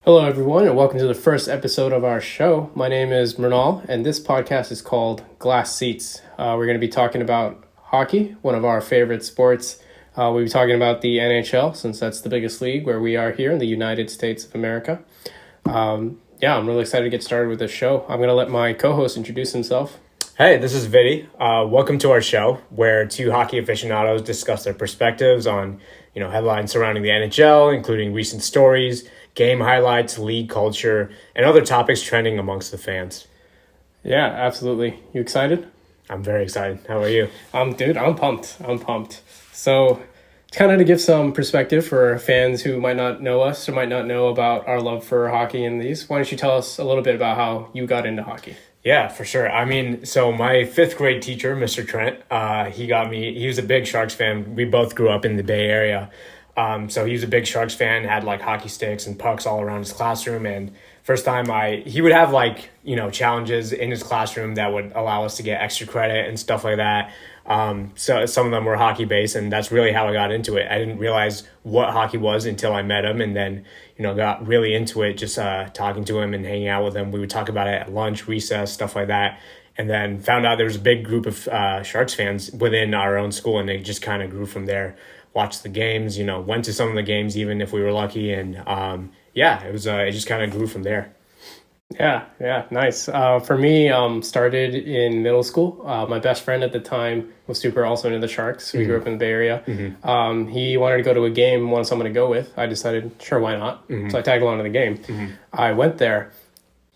Hello, everyone, and welcome to the first episode of our show. My name is Mrinal, and this podcast is called Glass Seats. We're going to be talking about hockey, one of our favorite sports. We'll be talking about the NHL, since that's the biggest league where we are here in the United States of America. I'm really excited to get started with this show. I'm going to let my co-host introduce himself. Hey, this is Viddy. Welcome to our show, where two hockey aficionados discuss their perspectives on, headlines surrounding the NHL, including recent stories, game highlights, league culture, and other topics trending amongst the fans. Yeah, absolutely. You excited? I'm very excited. How are you? I'm pumped. So, kind of to give some perspective for fans who might not know us or might not know about our love for hockey and these, why don't you tell us a little bit about how you got into hockey? Yeah, for sure. So my fifth grade teacher, Mr. Trent, he was a big Sharks fan. We both grew up in the Bay Area. So he was a big Sharks fan, had like hockey sticks and pucks all around his classroom. And first time he would have challenges in his classroom that would allow us to get extra credit and stuff like that. So some of them were hockey based, and that's really how I got into it. I didn't realize what hockey was until I met him, and then, got really into it, just talking to him and hanging out with him. We would talk about it at lunch, recess, stuff like that. And then found out there was a big group of Sharks fans within our own school, and it just kind of grew from there. Watched the games, went to some of the games even if we were lucky, and it just kind of grew from there. Yeah, nice. For me, started in middle school. My best friend at the time was super also into the Sharks. We grew up in the Bay Area. He wanted to go to a game, wanted someone to go with. I decided, sure, why not? So I tagged along to the game. I went there.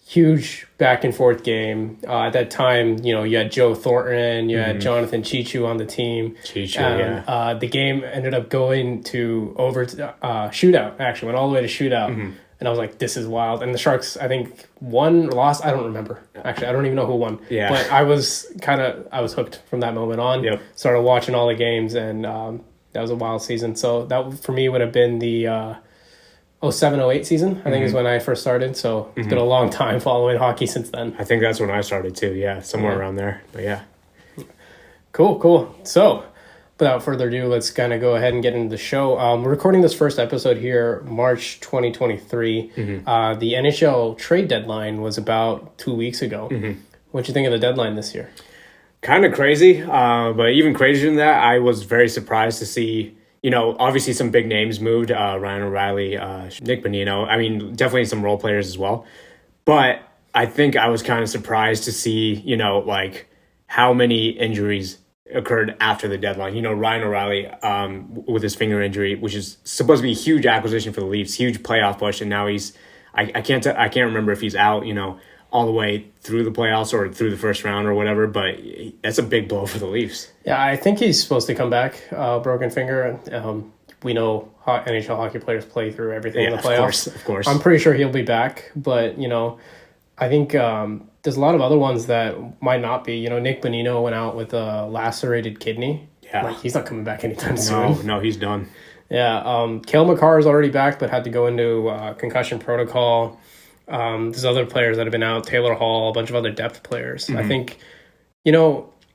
Huge back and forth game. At that time, you had Joe Thornton, you had Jonathan Chichu on the team. The game ended up going to shootout, actually. Went all the way to shootout. And I was like, this is wild. And the Sharks, I think, won or lost. I don't remember. Actually, I don't even know who won. Yeah. But I was hooked from that moment on. Yep. Started watching all the games, and that was a wild season. So that, for me, would have been the 07-08 season, I think is when I first started. So it's been a long time following hockey since then. I think that's when I started too. Yeah, somewhere around there. But yeah. Cool. So without further ado, let's kind of go ahead and get into the show. We're recording this first episode here, March 2023. The NHL trade deadline was about 2 weeks ago. What'd you think of the deadline this year? Kind of crazy, but even crazier than that, I was very surprised to see, obviously some big names moved, Ryan O'Reilly, Nick Bonino. I mean, definitely some role players as well. But I think I was kind of surprised to see, how many injuries occurred after the deadline. Ryan O'Reilly with his finger injury, which is supposed to be a huge acquisition for the Leafs, huge playoff push, and now I can't remember if he's out, all the way through the playoffs or through the first round or whatever, but that's a big blow for the Leafs. Yeah, I think he's supposed to come back, broken finger. We know NHL hockey players play through everything in the playoffs. Of course. I'm pretty sure he'll be back, but, I think there's a lot of other ones that might not be. Nick Bonino went out with a lacerated kidney. Yeah. He's not coming back anytime soon. No, he's done. Yeah, Cale Makar is already back, but had to go into concussion protocol. There's other players that have been out, Taylor Hall, a bunch of other depth players. I think,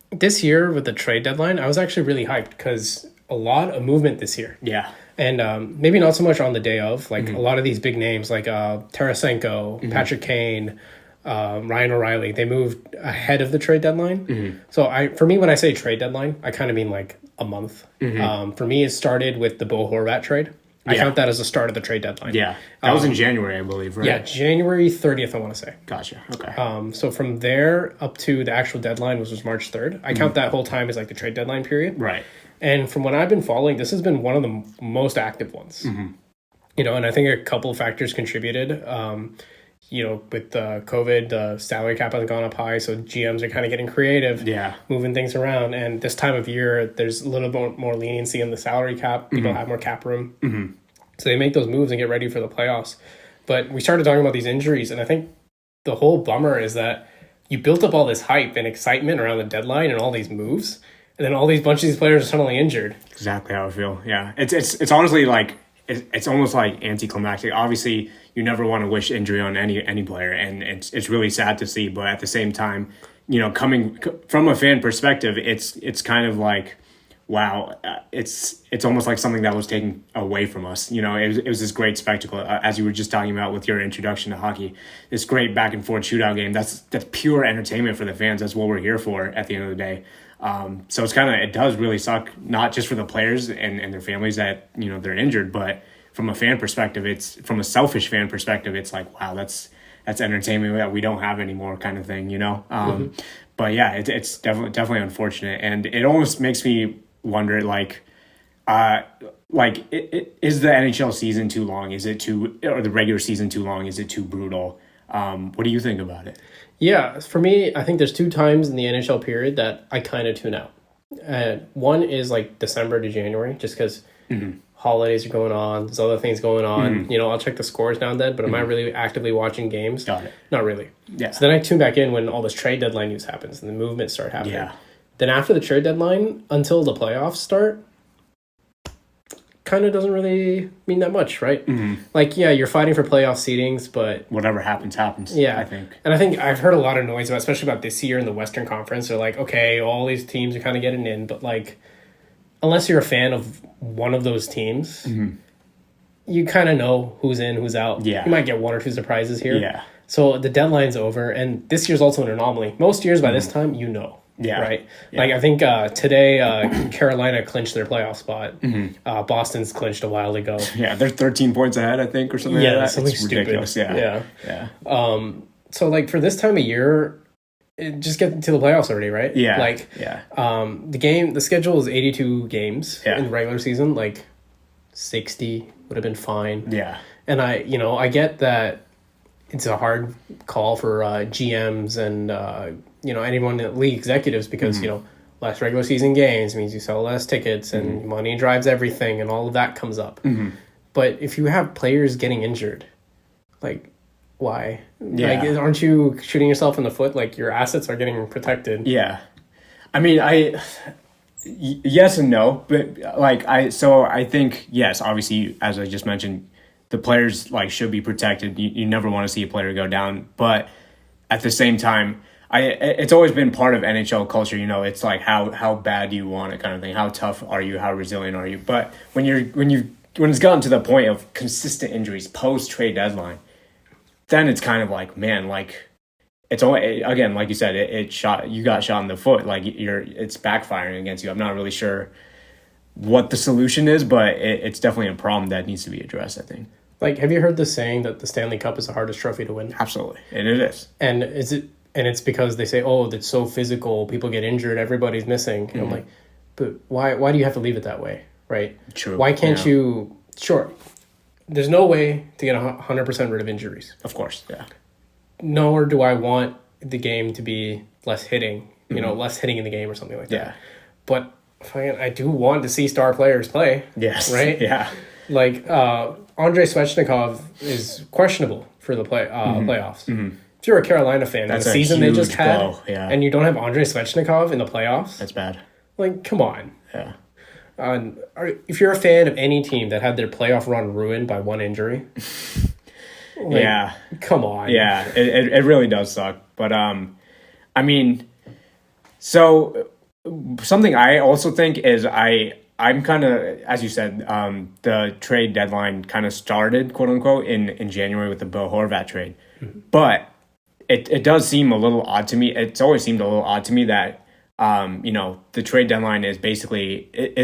this year with the trade deadline, I was actually really hyped because a lot of movement this year. Yeah. And maybe not so much on the day of, a lot of these big names like Tarasenko, Patrick Kane, Ryan O'Reilly, they moved ahead of the trade deadline. So for me, when I say trade deadline, I kind of mean like a month. For me, it started with the Bo Horvat trade. I count that as the start of the trade deadline. Yeah, that was in January, I believe, right? Yeah, January 30th, I want to say. Gotcha, okay. So from there up to the actual deadline, which was March 3rd, I count that whole time as like the trade deadline period. Right. And from what I've been following, this has been one of the most active ones. And I think a couple of factors contributed. With the COVID, the salary cap has gone up high, so GMs are kind of getting creative, moving things around. And this time of year, there's a little bit more leniency in the salary cap. People have more cap room. So they make those moves and get ready for the playoffs. But we started talking about these injuries, and I think the whole bummer is that you built up all this hype and excitement around the deadline and all these moves, and then all these bunch of these players are suddenly injured. Exactly how I feel. Yeah, it's honestly like it's almost like anticlimactic. Obviously, you never want to wish injury on any player, and it's really sad to see. But at the same time, coming from a fan perspective, it's kind of like, wow, it's almost like something that was taken away from us. It was this great spectacle, as you were just talking about with your introduction to hockey. This great back and forth shootout game. That's pure entertainment for the fans. That's what we're here for at the end of the day. So it does really suck, not just for the players and their families that they're injured, but from a fan perspective, from a selfish fan perspective, it's like, wow, that's entertainment that we don't have anymore, kind of thing. But yeah, it's definitely unfortunate, and it almost makes me wonder, is the NHL season too long? Or the regular season too long? Is it too brutal? What do you think about it? Yeah, for me, I think there's 2 times in the NHL period that I kind of tune out. One is like December to January, just because holidays are going on, there's other things going on. I'll check the scores now and then, but am I really actively watching games? Got it. Not really. Yeah. So then I tune back in when all this trade deadline news happens and the movements start happening. Yeah. Then after the trade deadline, until the playoffs start, kind of doesn't really mean that much, right? You're fighting for playoff seedings, but whatever happens. Yeah, I think. And I think I've heard a lot of noise especially about this year in the Western Conference. They're like, okay, all these teams are kind of getting in, but unless you're a fan of one of those teams, you kind of know who's in, who's out. Yeah. You might get 1 or 2 surprises here. Yeah. So the deadline's over, and this year's also an anomaly. Most years by this time, Yeah. Right? Yeah. I think today Carolina clinched their playoff spot. Boston's clinched a while ago. Yeah, they're 13 points ahead, I think, or something like that. Something it's stupid. Ridiculous. Yeah. So for this time of year, just get to the playoffs already, right? Yeah. The schedule is 82 games in the regular season. 60 would have been fine. Yeah. And I get that it's a hard call for GMs and anyone in the league executives because less regular season games means you sell less tickets and money drives everything and all of that comes up. But if you have players getting injured, why? Yeah. Aren't you shooting yourself in the foot? Your assets are getting protected. Yeah. I mean, yes and no, but I think, yes, obviously, as I just mentioned, the players should be protected. You never want to see a player go down, but at the same time, it's always been part of NHL culture. It's how bad do you want it, kind of thing. How tough are you? How resilient are you? But when it's gotten to the point of consistent injuries post trade deadline, then it's kind of man, it's only, again, like you said, you got shot in the foot. It's backfiring against you. I'm not really sure what the solution is, but it's definitely a problem that needs to be addressed, I think. Have you heard the saying that the Stanley Cup is the hardest trophy to win? Absolutely. And it is. And it's because they say, oh, it's so physical, people get injured, everybody's missing. And I'm like, but why do you have to leave it that way, right? True. Why can't you... Sure, there's no way to get 100% rid of injuries. Of course, yeah. Nor do I want the game to be less hitting, less hitting in the game or something like that. Yeah. But I do want to see star players play. Yes. Right? Yeah. Andrei Svechnikov is questionable for the playoffs. If you're a Carolina fan, and the season they just had, and you don't have Andrei Svechnikov in the playoffs, that's bad. Come on. Yeah. If you're a fan of any team that had their playoff run ruined by one injury, come on. Yeah, it really does suck. But so something I also think is I'm kind of, as you said, the trade deadline kind of started, quote unquote, in January with the Bo Horvat trade. But it does seem a little odd to me. It's always seemed a little odd to me that the trade deadline is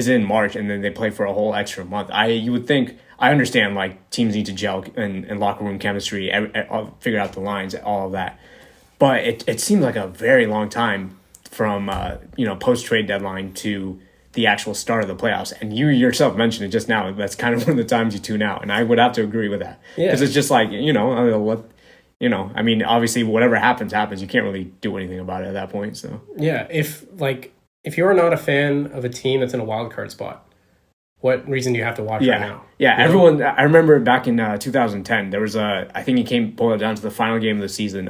in March and then they play for a whole extra month. You would think, I understand teams need to gel and locker room chemistry, figure out the lines, all of that. But it seems like a very long time from post trade deadline to the actual start of the playoffs. And you yourself mentioned it just now. That's kind of one of the times you tune out, and I would have to agree with that because it's just obviously whatever happens. You can't really do anything about it at that point. So yeah, if you're not a fan of a team that's in a wild card spot, what reason do you have to watch right now? Yeah, everyone. I remember back in 2010, there was I think it pulled it down to the final game of the season,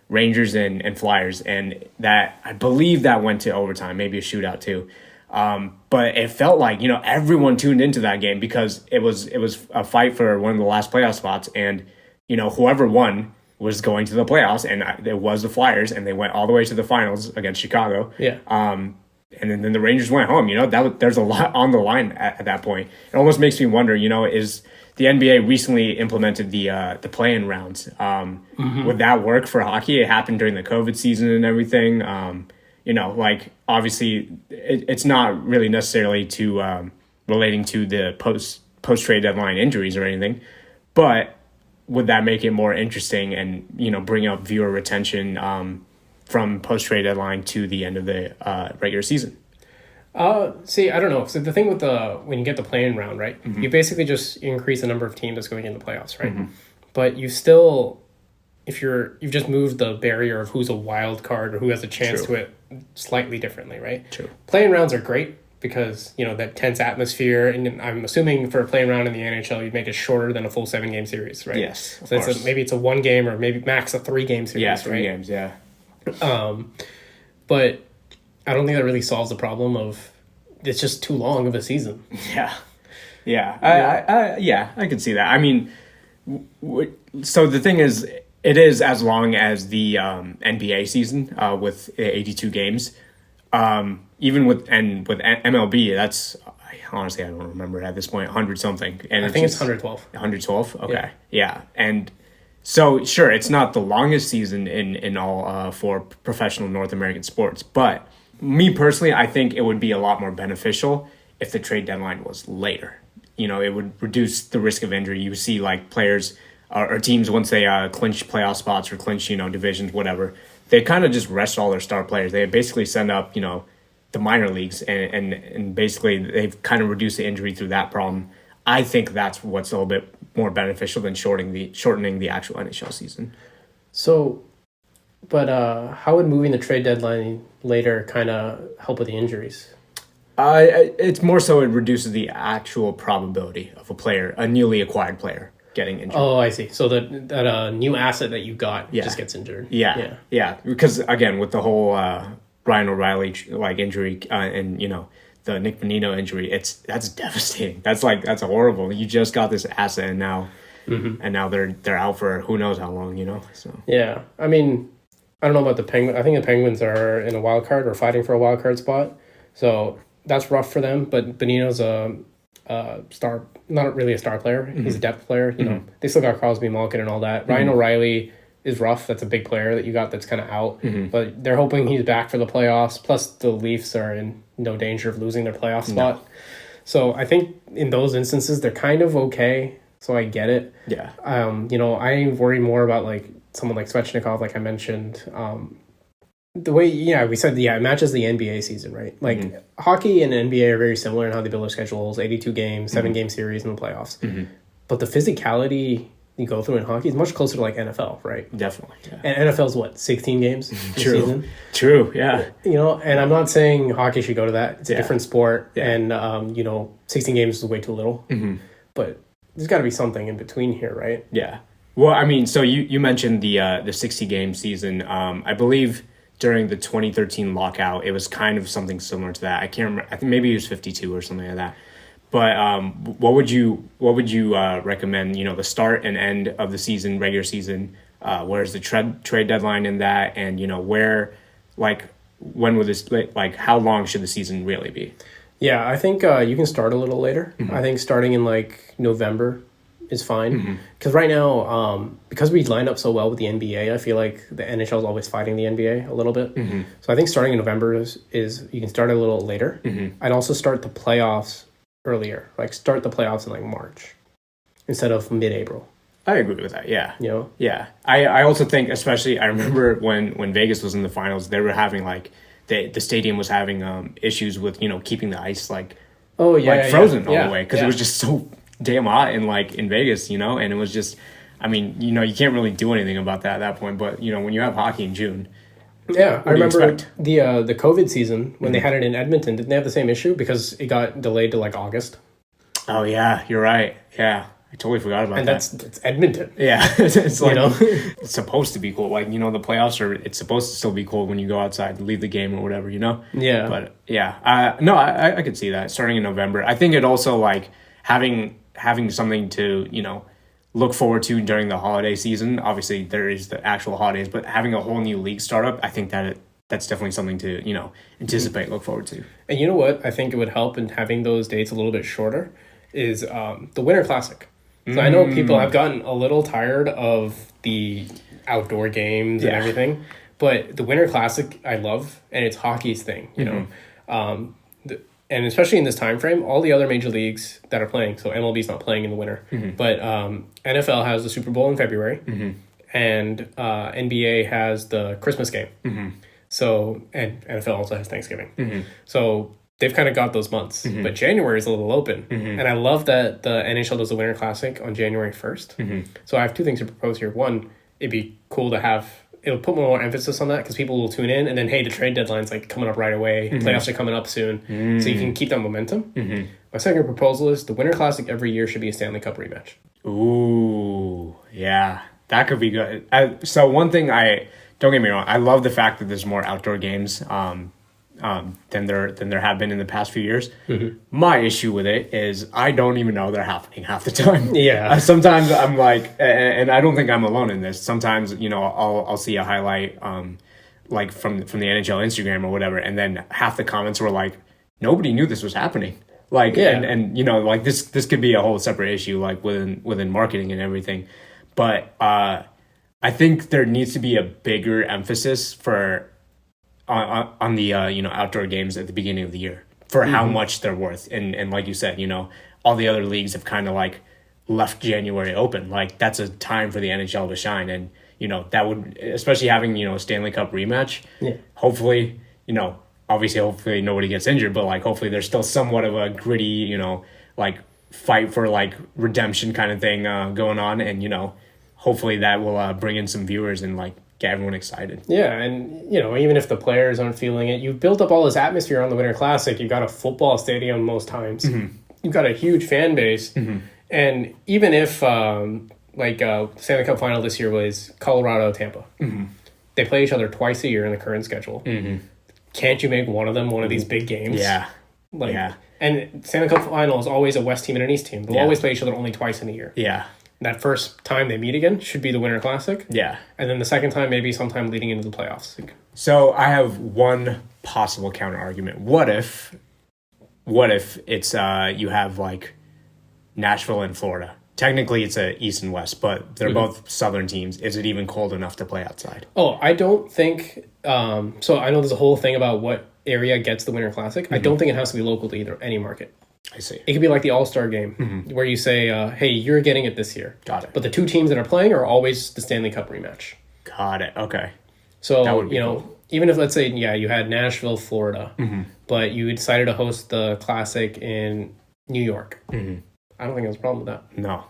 Rangers and Flyers, and that I believe that went to overtime, maybe a shootout too. But it felt like everyone tuned into that game because it was a fight for one of the last playoff spots, and whoever won was going to the playoffs, and it was the Flyers, and they went all the way to the finals against Chicago. Yeah. and then the Rangers went home. There's a lot on the line at that point. It almost makes me wonder, is the NBA recently implemented the play-in rounds. Would that work for hockey? It happened during the COVID season and everything. Obviously it's not really necessarily to relating to the post-trade deadline injuries or anything, but would that make it more interesting and, bring up viewer retention from post-trade deadline to the end of the regular season? See, I don't know. So the thing with when you get the play-in round, right, you basically just increase the number of teams that's going in the playoffs, right? But you still, you've just moved the barrier of who's a wild card or who has a chance to it slightly differently, right? True. Play-in rounds are great because, that tense atmosphere, and I'm assuming for a play-in round in the NHL, you'd make it shorter than a full 7-game series, right? Yes, so maybe it's a 1 game or maybe max a 3-game series, yeah, 3 right? games, yeah. But I don't think that really solves the problem of it's just too long of a season. Yeah, I can see that. I mean, so the thing is, it is as long as the NBA season with 82 games. Even with MLB, that's honestly I don't remember at this point, 100 something. And I think it's 112. 112. Okay, yeah. And so sure, it's not the longest season in all for professional North American sports, but me personally, I think it would be a lot more beneficial if the trade deadline was later. It would reduce the risk of injury. You see, like, players or teams, once they clinch playoff spots or clinch, divisions, whatever, they kind of just rest all their star players. They basically send up, the minor leagues, and basically they've kind of reduced the injury through that problem. I think that's what's a little bit more beneficial than shortening the actual NHL season. So, but how would moving the trade deadline later kind of help with the injuries? It's more so it reduces the actual probability of a newly acquired player getting injured. Oh, I see. So that new asset that you got just gets injured. Yeah. Because again, with the whole Ryan O'Reilly injury and the Nick Bonino injury, that's devastating. That's horrible. You just got this asset and now they're out for who knows how long. So yeah, I mean, I don't know about the Penguins. I think the Penguins are in a wild card or fighting for a wild card spot. So that's rough for them. But Bonino's a star, not really a star player. He's a depth player. They still got Crosby, Malkin, and all that. Ryan O'Reilly is rough. That's a big player that you got that's kind of out. But they're hoping he's back for the playoffs. Plus, the Leafs are in no danger of losing their playoff spot. No. So I think in those instances, they're kind of okay. So I get it. Yeah. I worry more about someone like Svechnikov, like I mentioned. The way, we said, it matches the NBA season, right? Hockey and NBA are very similar in how they build their schedules, 82 games, 7-game series in the playoffs. But the physicality you go through in hockey is much closer to NFL, right? Definitely. Yeah. And NFL's what, 16 games this season? True, yeah. And I'm not saying hockey should go to that. It's a different sport. Yeah. And, 16 games is way too little. But there's got to be something in between here, right? Yeah. Well, I mean, so you mentioned the 60-game season. I believe during the 2013 lockout, it was kind of something similar to that. I can't remember. I think maybe it was 52 or something like that. But what would you recommend? The start and end of the season, regular season. Where's the trade deadline in that? And where, when would this how long should the season really be? Yeah, I think you can start a little later. I think starting in November is fine. Because right now, because we lined up so well with the NBA, I feel like the NHL is always fighting the NBA a little bit. So I think starting in November is you can start a little later. I'd also start the playoffs earlier. Start the playoffs in March instead of mid-April. I agree with that. Yeah. Yeah. I also think, especially, I remember when Vegas was in the finals, they were having the stadium was having issues with keeping the ice frozen all the way because it was just so damn hot in Vegas, and it was just, I mean, you can't really do anything about that at that point. But when you have hockey in June. Yeah, I remember the COVID season when they had it in Edmonton. Didn't they have the same issue because it got delayed to August? Oh yeah, you're right. Yeah, I totally forgot about that. And that's Edmonton. Yeah, it's it's supposed to be cool. The playoffs it's supposed to still be cold when you go outside and leave the game or whatever. Yeah. But yeah, no, I could see that starting in November. I think it also having something to look forward to during the holiday season. Obviously, there is the actual holidays, but having a whole new league startup, I think that that's definitely something to, anticipate, look forward to. And you know what? I think it would help in having those dates a little bit shorter is the Winter Classic. So I know people have gotten a little tired of the outdoor games and everything, but the Winter Classic I love, and it's hockey's thing, you know. And especially in this time frame, all the other major leagues that are playing, so MLB's not playing in the winter, but NFL has the Super Bowl in February, and NBA has the Christmas game. So, and NFL also has Thanksgiving. So they've kind of got those months, but January is a little open. And I love that the NHL does the Winter Classic on January 1st. So I have two things to propose here. One, it'd be cool to have, it'll put more emphasis on that because people will tune in, and then, hey, the trade deadline's like coming up right away. Playoffs are coming up soon. So you can keep that momentum. My second proposal is the Winter Classic every year should be a Stanley Cup rematch. Ooh, yeah. That could be good. So one thing don't get me wrong, I love the fact that there's more outdoor games than there have been in the past few years. My issue with it is I don't even know they're happening half the time. Yeah. Sometimes I'm like, and I don't think I'm alone in this. Sometimes, I'll see a highlight like from the NHL Instagram or whatever, and then half the comments were like, nobody knew this was happening. Like, and like this could be a whole separate issue, like within marketing and everything. But I think there needs to be a bigger emphasis on the outdoor games at the beginning of the year for how much they're worth. And like you said, all the other leagues have kind of like left January open. Like that's a time for the NHL to shine. And, that would, especially having, a Stanley Cup rematch, hopefully, hopefully nobody gets injured, but like hopefully there's still somewhat of a gritty, like fight for like redemption kind of thing going on. And, hopefully that will bring in some viewers and like get everyone excited. Yeah, and even if the players aren't feeling it, you've built up all this atmosphere on the Winter Classic. You've got a football stadium most times. You've got a huge fan base. And even if Stanley Cup final this year was Colorado, Tampa, they play each other twice a year in the current schedule. Can't you make one of them one of these big games? Yeah. And Stanley Cup final is always a West team and an East team. They'll always play each other only twice in a year. Yeah. That first time they meet again should be the Winter Classic. Yeah. And then the second time maybe sometime leading into the playoffs. So I have one possible counter argument. What if it's you have like Nashville and Florida? Technically it's a East and West, but they're both Southern teams. Is it even cold enough to play outside? Oh, I don't think so I know there's a whole thing about what area gets the Winter Classic. I don't think it has to be local to any market. I see. It could be like the All-Star game where you say, hey, you're getting it this year. Got it. But the two teams that are playing are always the Stanley Cup rematch. Got it. Okay. So, cool. Even if, let's say, you had Nashville, Florida, but you decided to host the Classic in New York. I don't think there's a problem with that. No.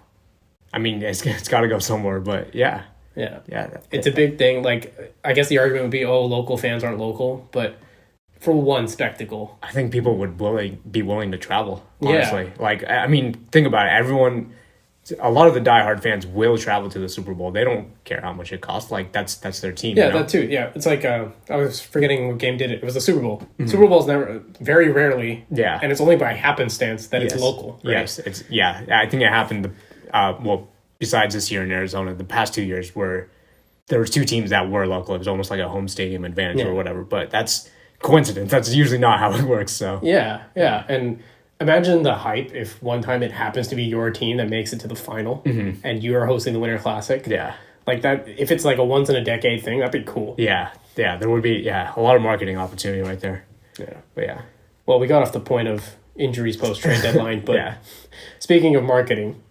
I mean, it's got to go somewhere, but yeah. Yeah. It's a big thing. Like, I guess the argument would be, local fans aren't local, but for one spectacle, I think people would be willing to travel, honestly. Like, I mean, think about it. A lot of the diehard fans will travel to the Super Bowl. They don't care how much it costs. Like, that's their team. Yeah, that too. Yeah, it's like, I was forgetting what game did it. It was the Super Bowl. Super Bowl's very rarely. Yeah. And it's only by happenstance that it's local. Right? Yes. I think it happened, besides this year in Arizona, the past 2 years where there were two teams that were local. It was almost like a home stadium advantage or whatever. But that's coincidence. That's usually not how it works. So yeah, and imagine the hype if one time it happens to be your team that makes it to the final and you are hosting the Winter Classic. Yeah, like that. If it's like a once in a decade thing, that'd be cool. Yeah, there would be a lot of marketing opportunity right there. Yeah, well, we got off the point of injuries post trade deadline, but speaking of marketing,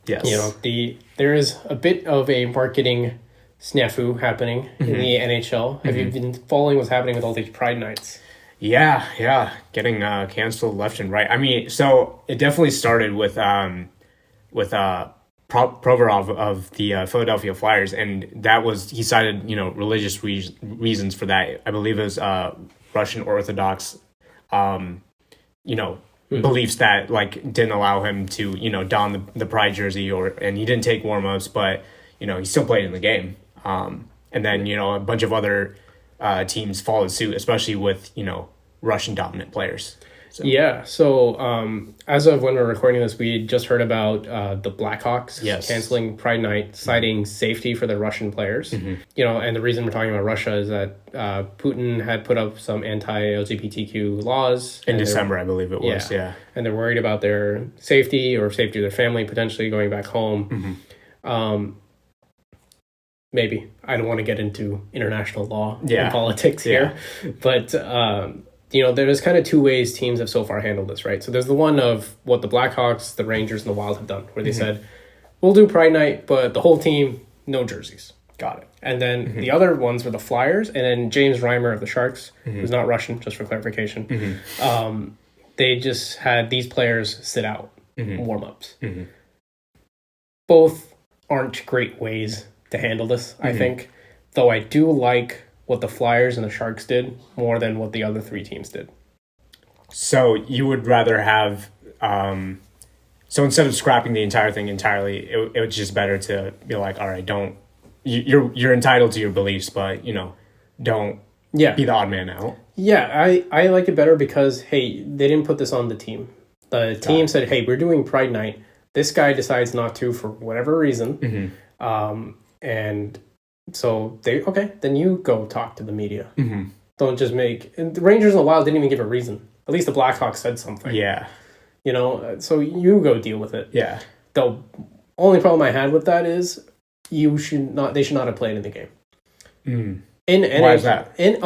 yes, there is a bit of a marketing snafu happening in the NHL. Have you been following what's happening with all these Pride nights? Yeah, getting canceled left and right. I mean, so it definitely started with Provorov of the Philadelphia Flyers, and he cited religious reasons for that. I believe it was Russian Orthodox, beliefs that like didn't allow him to don the Pride jersey and he didn't take warm-ups, but he still played in the game. And then, a bunch of other teams followed suit, especially with, Russian dominant players. So. Yeah. So as of when we're recording this, we just heard about the Blackhawks canceling Pride Night, citing safety for the Russian players. You know, and the reason we're talking about Russia is that Putin had put up some anti-LGBTQ laws in December, I believe it was. Yeah. And they're worried about their safety or safety of their family potentially going back home. Maybe I don't want to get into international law and politics here, but you know, there's kind of two ways teams have so far handled this, right? So there's the one of what the Blackhawks, the Rangers, and the Wild have done, where they said, we'll do Pride Night, but the whole team, no jerseys. Got it. And then the other ones were the Flyers, and then James Reimer of the Sharks, who's not Russian, just for clarification. They just had these players sit out, warm-ups. Both aren't great ways to handle this, I think. Though I do like what the Flyers and the Sharks did more than what the other three teams did. So you would rather have... so instead of scrapping the entire thing entirely, it was just better to be like, all right, don't... You're entitled to your beliefs, but, you know, don't be the odd man out. Yeah, I like it better because, hey, they didn't put this on the team. The team said, hey, we're doing Pride Night. This guy decides not to for whatever reason. And so then you go talk to the media. Don't just and the Rangers and the Wild didn't even give a reason. At least the Blackhawks said something. Yeah. You know, so you go deal with it. Yeah. The only problem I had with that is they should not have played in the game. Why is that? In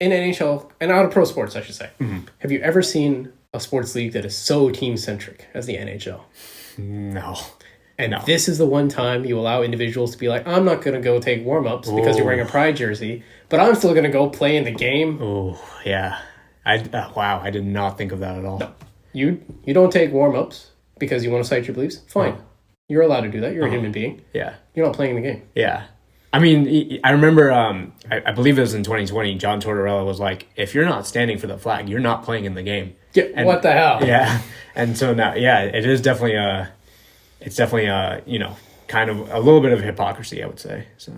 NHL, and out of pro sports, I should say. Have you ever seen a sports league that is so team-centric as the NHL? No. And this is the one time you allow individuals to be like, I'm not going to go take warm-ups because you're wearing a Pride jersey, but I'm still going to go play in the game. Oh, yeah. Wow, I did not think of that at all. No. You don't take warm-ups because you want to cite your beliefs? Fine. You're allowed to do that. You're a human being. Yeah. You're not playing the game. Yeah. I mean, I remember, I believe it was in 2020, John Tortorella was like, if you're not standing for the flag, you're not playing in the game. Yeah, and, what the hell? Yeah. And so now, it is definitely you know, kind of a little bit of hypocrisy, I would say. So,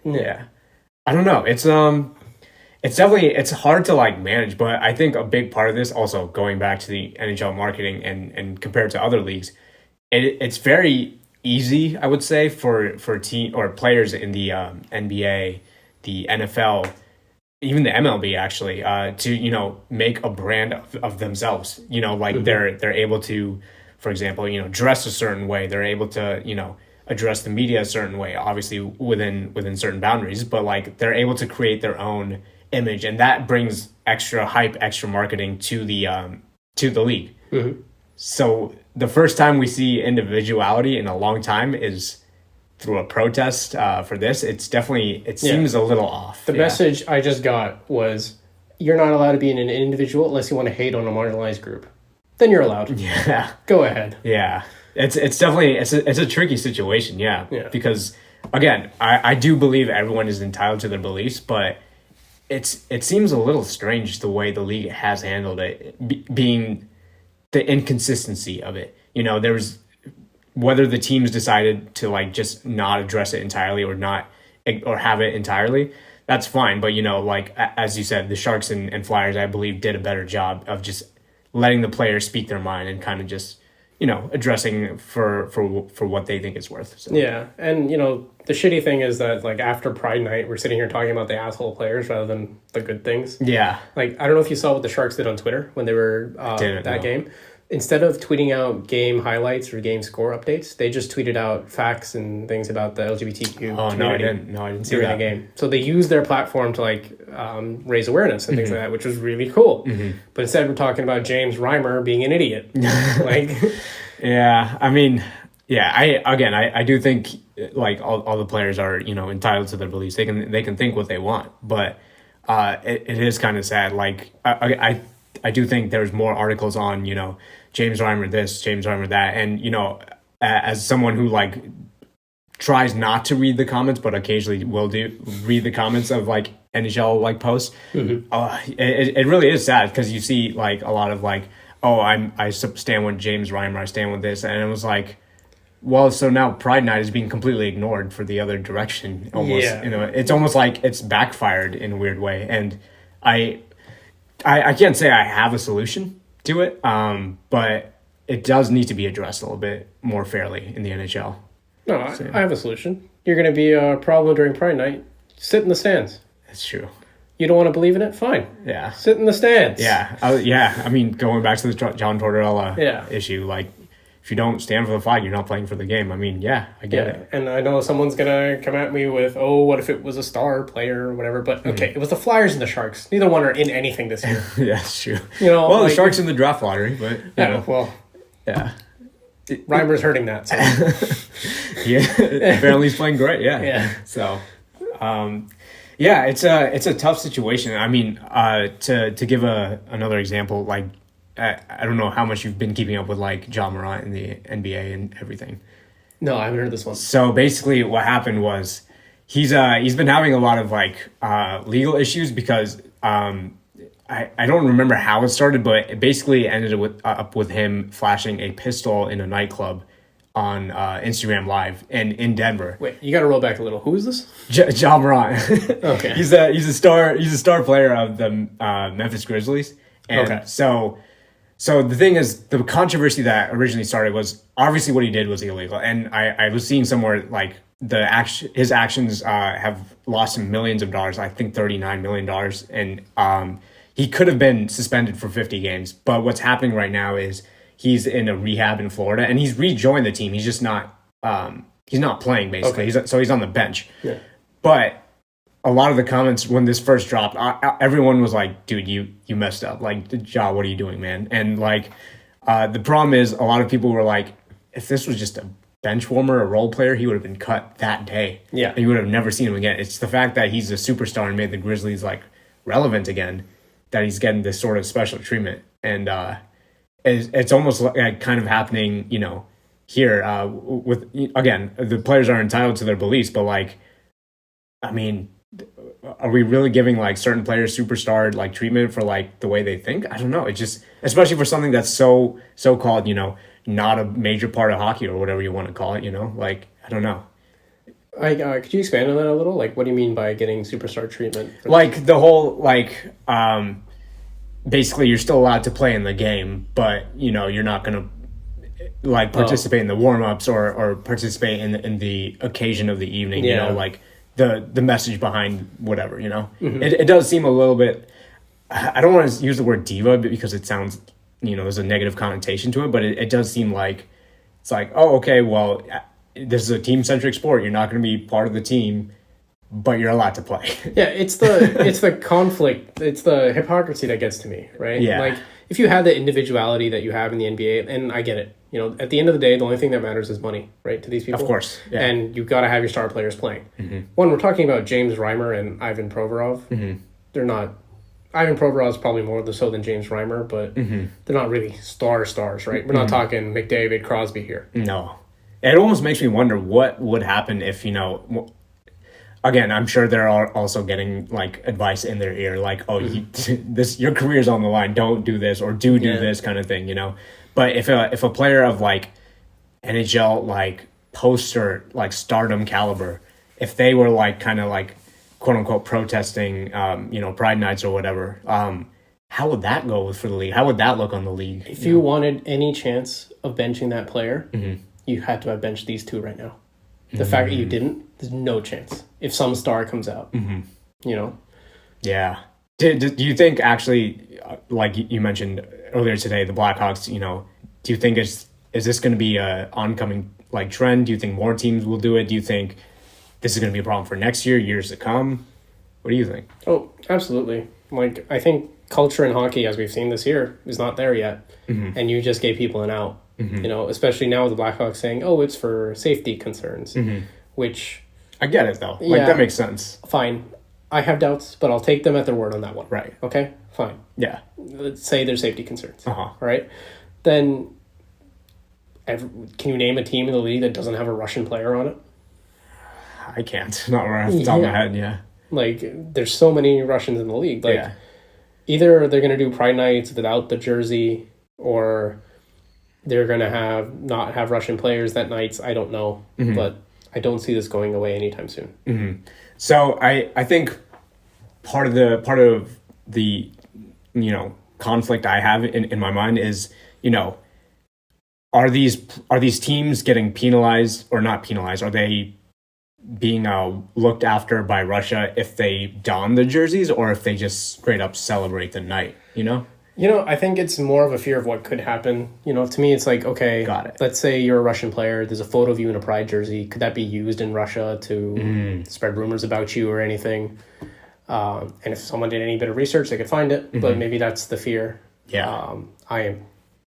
yeah. I don't know. It's definitely, it's hard to like manage, but I think a big part of this, also going back to the NHL marketing and compared to other leagues, it's very easy, I would say, for team or players in the NBA, the NFL, even the MLB actually, to, you know, make a brand of themselves. You know, like they're able to, for example, you know, dress a certain way. They're able to, you know, address the media a certain way, obviously within certain boundaries, but like they're able to create their own image, and that brings extra hype, extra marketing to the league. So the first time we see individuality in a long time is through a protest for this. It's definitely, it seems a little off. The message I just got was, you're not allowed to be an individual unless you want to hate on a marginalized group. Then you're allowed. Yeah. Go ahead. Yeah. It's definitely, it's a tricky situation. Yeah. Because again, I do believe everyone is entitled to their beliefs, but it seems a little strange the way the league has handled it, being the inconsistency of it. You know, there's whether the teams decided to like just not address it entirely or not, or have it entirely, that's fine. But, you know, like, as you said, the Sharks and Flyers, I believe, did a better job of just letting the players speak their mind and kind of just, you know, addressing for what they think it's worth. So. Yeah. And, you know, the shitty thing is that, like, after Pride Night, we're sitting here talking about the asshole players rather than the good things. Yeah. Like, I don't know if you saw what the Sharks did on Twitter when they were game. Instead of tweeting out game highlights or game score updates, they just tweeted out facts and things about the LGBTQ community. No, I didn't see during that. the game. So they used their platform to like raise awareness and things like that, which was really cool. But instead, we're talking about James Reimer being an idiot. Like, yeah, I mean, yeah, I do think like all the players are, you know, entitled to their beliefs. They can think what they want, but it is kind of sad. Like I do think there's more articles on, you know, James Reimer this, James Reimer that. And, you know, as someone who, like, tries not to read the comments, but occasionally will read the comments of, like, NHL, like, posts, it really is sad because you see, like, a lot of, like, oh, I stand with James Reimer, I stand with this. And it was like, well, so now Pride Night is being completely ignored for the other direction. Almost, you know, it's almost like it's backfired in a weird way. And I I can't say I have a solution to it, but it does need to be addressed a little bit more fairly in the NHL. No, I have a solution. You're going to be a problem during Pride Night. Sit in the stands. That's true. You don't want to believe in it? Fine. Yeah. Sit in the stands. Yeah. I mean, going back to the John Tortorella issue, like, if you don't stand for the flag, you're not playing for the game. I mean, I get it. And I know someone's going to come at me with, oh, what if it was a star player or whatever? But, okay, it was the Flyers and the Sharks. Neither one are in anything this year. Yeah, that's true. Well, the Sharks in the draft lottery, but, yeah. Reimer's hurting that. So. Apparently he's playing great, Yeah. So, it's a tough situation. I mean, to give another example, like, I don't know how much you've been keeping up with, like, John Morant in the NBA and everything. No, I haven't heard this one. So basically what happened was he's been having a lot of, like, legal issues because I don't remember how it started, but it basically ended up with him flashing a pistol in a nightclub on Instagram Live and in Denver. Wait, you got to roll back a little. Who is this? John Morant. Okay. He's a star player of the Memphis Grizzlies. And so the thing is, the controversy that originally started was obviously what he did was illegal. And I was seeing somewhere like his actions have lost him millions of dollars. I think $39 million. And he could have been suspended for 50 games. But what's happening right now is he's in a rehab in Florida and he's rejoined the team. He's just not playing basically. Okay. So he's on the bench. Yeah. But a lot of the comments when this first dropped, everyone was like, dude, you messed up. Like, Ja, what are you doing, man? And like, the problem is a lot of people were like, if this was just a bench warmer, a role player, he would have been cut that day. Yeah. And you would have never seen him again. It's the fact that he's a superstar and made the Grizzlies like relevant again that he's getting this sort of special treatment. And it's almost like kind of happening, here with, again, the players are entitled to their beliefs, but like, I mean, are we really giving like certain players superstar like treatment for like the way they think? I don't know. It just, especially for something that's so called, not a major part of hockey or whatever you want to call it, like, I don't know. Could you expand on that a little? Like, what do you mean by getting superstar treatment? Like the whole, like, basically you're still allowed to play in the game, but you're not going to like participate in the warm-ups or participate in the occasion of the evening, like the message behind whatever, Mm-hmm. It does seem a little bit, I don't want to use the word diva because it sounds, there's a negative connotation to it, but it does seem like it's like, oh, okay, well, this is a team-centric sport. You're not going to be part of the team, but you're allowed to play. Yeah, it's the conflict, it's the hypocrisy that gets to me, right? Yeah. Like, if you have the individuality that you have in the NBA, and I get it, at the end of the day, the only thing that matters is money, right, to these people? Of course. Yeah. And you've got to have your star players playing. Mm-hmm. One, we're talking about James Reimer and Ivan Provorov. Mm-hmm. They're not... Ivan Provorov is probably more so than James Reimer, but they're not really stars, right? We're not talking McDavid, Crosby here. No. It almost makes me wonder what would happen if, again, I'm sure they're also getting like advice in their ear, like, oh, your career's on the line, don't do this, or do this kind of thing, But if a player of like NHL like poster like stardom caliber, if they were like kind of like quote unquote protesting, Pride nights or whatever, how would that go for the league? How would that look on the league? If you wanted any chance of benching that player, you had to have benched these two right now. The fact that you didn't, there's no chance. If some star comes out, Yeah. Do you think actually, like you mentioned earlier today, the Blackhawks, do you think is this going to be a oncoming like trend? Do you think more teams will do it? Do you think this is going to be a problem for next year, years to come? What do you think? Oh, absolutely. Like, I think culture in hockey, as we've seen this year, is not there yet. And you just gave people an out. Especially now with the Blackhawks saying, oh, it's for safety concerns, which... I get it, though. Like, that makes sense. Fine. I have doubts, but I'll take them at their word on that one. Right. Okay? Fine. Yeah. Let's say there's safety concerns. All right? Then, can you name a team in the league that doesn't have a Russian player on it? I can't. Not right off the top of my head, yeah. Like, there's so many Russians in the league. Like, either they're going to do Pride nights without the jersey, or they're going to not have Russian players that nights. I don't know. But I don't see this going away anytime soon. So I think part of the conflict I have in my mind is, are these teams getting penalized or not penalized? Are they being looked after by Russia if they don the jerseys or if they just straight up celebrate the night, I think it's more of a fear of what could happen. To me, it's like, okay, Got it. let's say you're a Russian player. There's a photo of you in a Pride jersey. Could that be used in Russia to spread rumors about you or anything? And if someone did any bit of research, they could find it. But maybe that's the fear. Yeah. I am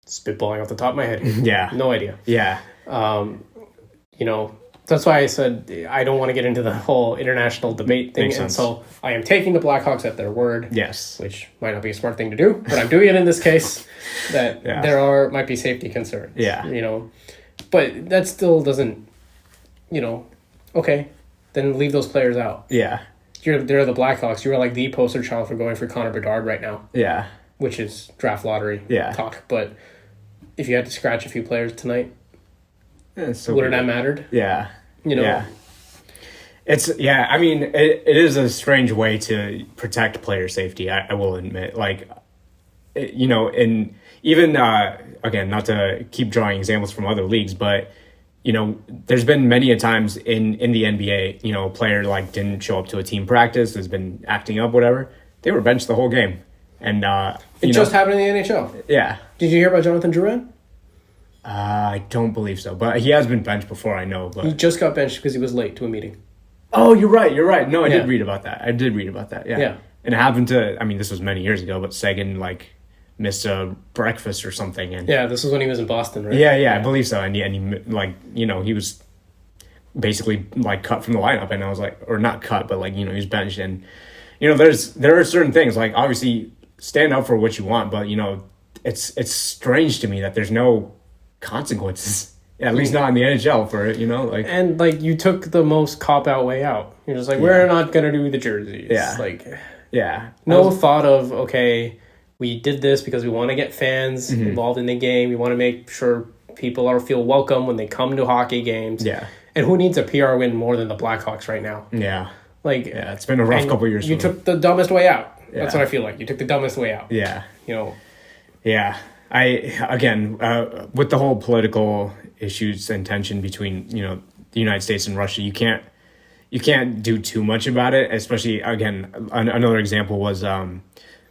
spitballing off the top of my head. Yeah. No idea. Yeah. That's why I said I don't want to get into the whole international debate thing. Makes And sense. so I am taking the Blackhawks at their word. Yes. Which might not be a smart thing to do, but I'm doing it in this case that there might be safety concerns. Yeah. But that still doesn't, okay, then leave those players out. Yeah. They're the Blackhawks. You're like the poster child for going for Connor Bedard right now, Yeah. which is draft lottery talk. But if you had to scratch a few players tonight, So would it have mattered? Yeah. Yeah. I mean, it is a strange way to protect player safety. I will admit, and even, again, not to keep drawing examples from other leagues, but, there's been many a times in the NBA, a player didn't show up to a team practice, has been acting up, whatever. They were benched the whole game. And, it just happened in the NHL. Yeah. Did you hear about Jonathan Drouin? I don't believe so, but he has been benched before, I know. But He just got benched because he was late to a meeting. Oh, you're right. No, I did read about that. Yeah. Yeah. And it happened to, this was many years ago, but Sagan, missed a breakfast or something. And Yeah, this was when he was in Boston, right? Yeah, I believe so. And he was basically, cut from the lineup. And I was like, or not cut, but, he was benched. And, there are certain things, obviously, stand up for what you want, but, it's strange to me that there's no consequences, at least not in the NHL for it, And you took the most cop out way out. You're just like, we're not gonna do the jerseys. Yeah. No thought of, okay, we did this because we want to get fans involved in the game. We want to make sure people feel welcome when they come to hockey games. Yeah. And who needs a PR win more than the Blackhawks right now? Yeah. It's been a rough couple years. You took the dumbest way out. That's what I feel like. You took the dumbest way out. Yeah. Yeah. With the whole political issues and tension between, the United States and Russia, you can't do too much about it, especially, again, another example was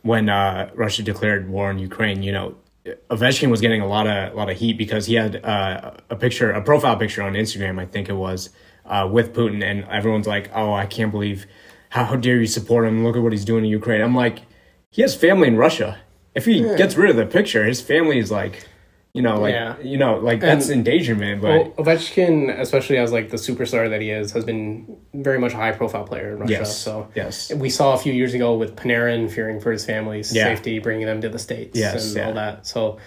when Russia declared war on Ukraine. Ovechkin was getting a lot of heat because he had a profile picture on Instagram, I think it was, with Putin, and everyone's like, oh, I can't believe, how dare you support him, look at what he's doing in Ukraine. I'm like, he has family in Russia. If he gets rid of the picture, his family is that's endangerment. But Ovechkin, especially as the superstar that he is, has been very much a high profile player in Russia. Yes. So yes, we saw a few years ago with Panarin fearing for his family's safety, bringing them to the States and all that. So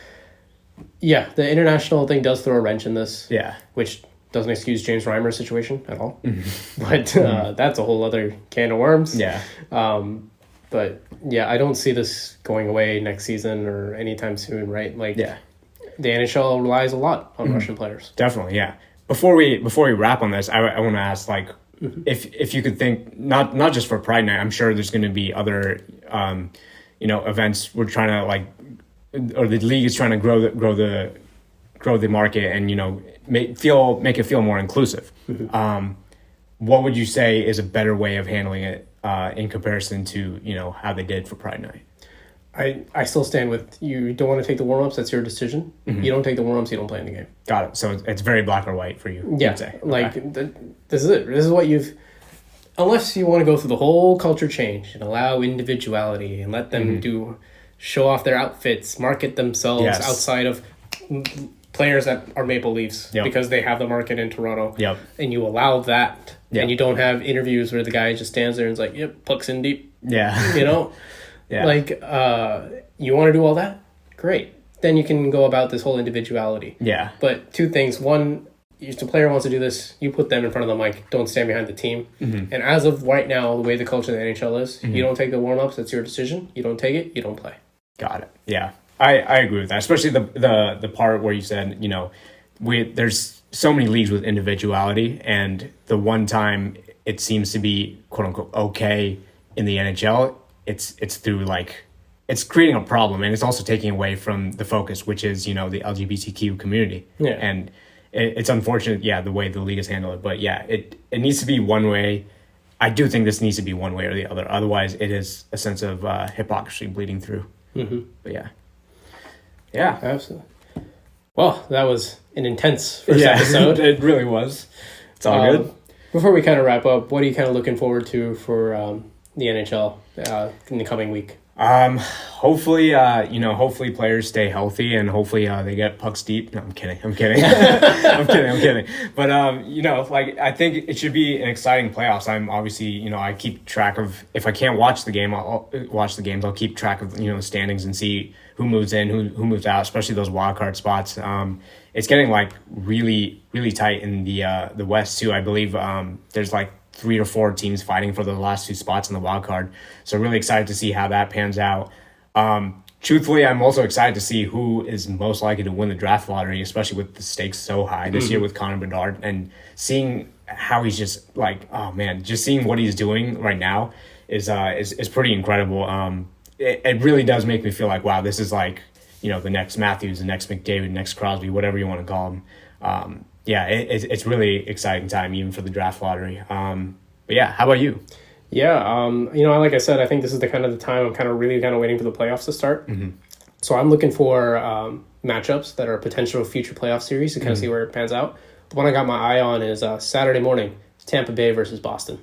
the international thing does throw a wrench in this. Yeah, which doesn't excuse James Reimer's situation at all. But that's a whole other can of worms. Yeah. But I don't see this going away next season or anytime soon, right? The NHL relies a lot on Russian players. Definitely, yeah. Before we wrap on this, I want to ask, if you could think, not just for Pride Night, I'm sure there's going to be other, events we're trying to or the league is trying to grow the market and make it feel more inclusive. What would you say is a better way of handling it in comparison to how they did for Pride Night? I still stand with, you don't want to take the warm-ups, that's your decision. You don't take the warm-ups, you don't play in the game. Got it. So it's very black or white for you. Yeah, you'd say. This is it. This is what unless you want to go through the whole culture change and allow individuality and let them show off their outfits, market themselves outside of players that are Maple Leafs because they have the market in Toronto. Yep. And you allow that and you don't have interviews where the guy just stands there and is like, yep, puck's in deep. Yeah. Yeah. You want to do all that? Great. Then you can go about this whole individuality. Yeah. But two things. One, if the player wants to do this, you put them in front of the mic. Don't stand behind the team. And as of right now, the way the culture of the NHL is, you don't take the warm-ups, that's your decision. You don't take it, you don't play. Got it. Yeah. I agree with that, especially the part where you said, there's so many leagues with individuality, and the one time it seems to be quote unquote okay in the NHL, it's through it's creating a problem, and it's also taking away from the focus, which is, you know, the LGBTQ community. Yeah. And it's unfortunate, the way the league has handled it. But yeah, it needs to be one way. I do think this needs to be one way or the other. Otherwise, it is a sense of hypocrisy bleeding through. Mm-hmm. But yeah. Absolutely. Well, that was an intense first episode. It really was. It's all good. Before we kind of wrap up, what are you kind of looking forward to for the NHL in the coming week? Hopefully, hopefully players stay healthy, and hopefully they get pucks deep. No, I'm kidding. I'm kidding. But, I think it should be an exciting playoffs. I'm obviously, I keep track of, if I can't watch the game, I'll watch the games. I'll keep track of, the standings and see who moves in, who moves out, especially those wild card spots. It's getting really, really tight in the West too. I believe, there's 3 or 4 teams fighting for the last 2 spots in the wild card. So really excited to see how that pans out. Truthfully, I'm also excited to see who is most likely to win the draft lottery, especially with the stakes so high this year with Connor Bedard, and seeing how he's just just seeing what he's doing right now is pretty incredible. It really does make me feel like, wow, this is the next Matthews, the next McDavid, next Crosby, whatever you want to call him. It's really exciting time even for the draft lottery. But yeah, how about you? Yeah, like I said, I think this is the time I'm kind of waiting for the playoffs to start. Mm-hmm. So I'm looking for matchups that are potential future playoff series to kind of see where it pans out. The one I got my eye on is Saturday morning, Tampa Bay versus Boston.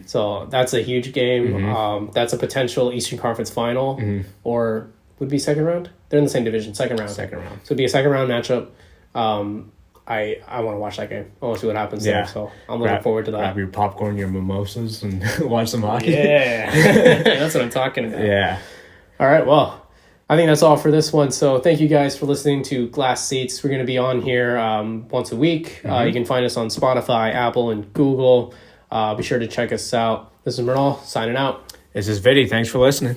So that's a huge game. Mm-hmm. That's a potential Eastern Conference final, or would be second round. They're in the same division, second round. So it'd be a second round matchup. I want to watch that game. I want to see what happens there. So I'm looking forward to that. Grab your popcorn, your mimosas, and watch some hockey. Yeah, that's what I'm talking about. Yeah. All right. Well, I think that's all for this one. So thank you guys for listening to Glass Seats. We're going to be on here once a week. You can find us on Spotify, Apple, and Google. Be sure to check us out. This is Mrinal signing out. This is Viddy. Thanks for listening.